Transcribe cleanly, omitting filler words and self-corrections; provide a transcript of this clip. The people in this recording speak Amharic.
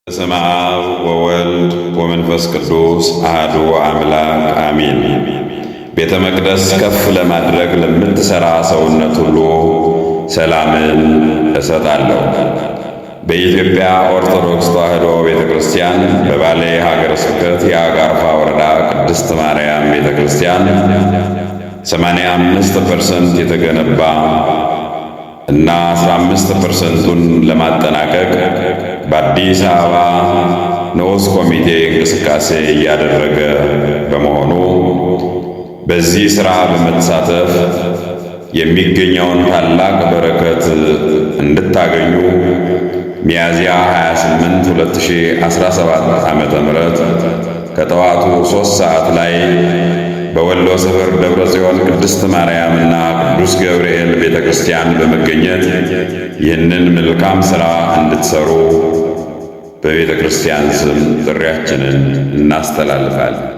በስመ አብ ወወልድ ወመንፈስ ቅዱስ አሐዱ አምላክ አሜን። ቤተ መቅደስ ከፍ ለማድረግ ለምትሠራ ሰውነት ሁሉ ሰላምን እሰጣለሁ። በኢትዮጵያ ኦርቶዶክስ ተዋሕዶ ቤተ ክርስቲያን በባሌ ሀገረ ስብከት የአጋርፋ ወረዳ ቅድስት ማርያም ቤተ ክርስቲያን 85% የተገነባ እና 15%ቱን ለማጠናቀቅ በአዲስ አበባ ንዑስ ኮሚቴ እንቅስቃሴ እያደረገ በመሆኑ በዚህ ሥራ በመሳተፍ የሚገኘውን ታላቅ በረከት እንድታገኙ ሚያዝያ 28 2017 ዓ.ም ከጠዋቱ 3 ሰዓት ላይ በወሎ ሰፈር ደብረ ጽዮን ቅድስት ማርያምና ቅዱስ ገብርኤል ቤተ ክርስቲያን በመገኘት ይህንን መልካም ሥራ እንድትሠሩ በቤተ ክርስቲያን ስም ጥሪያችንን እናስተላልፋለን።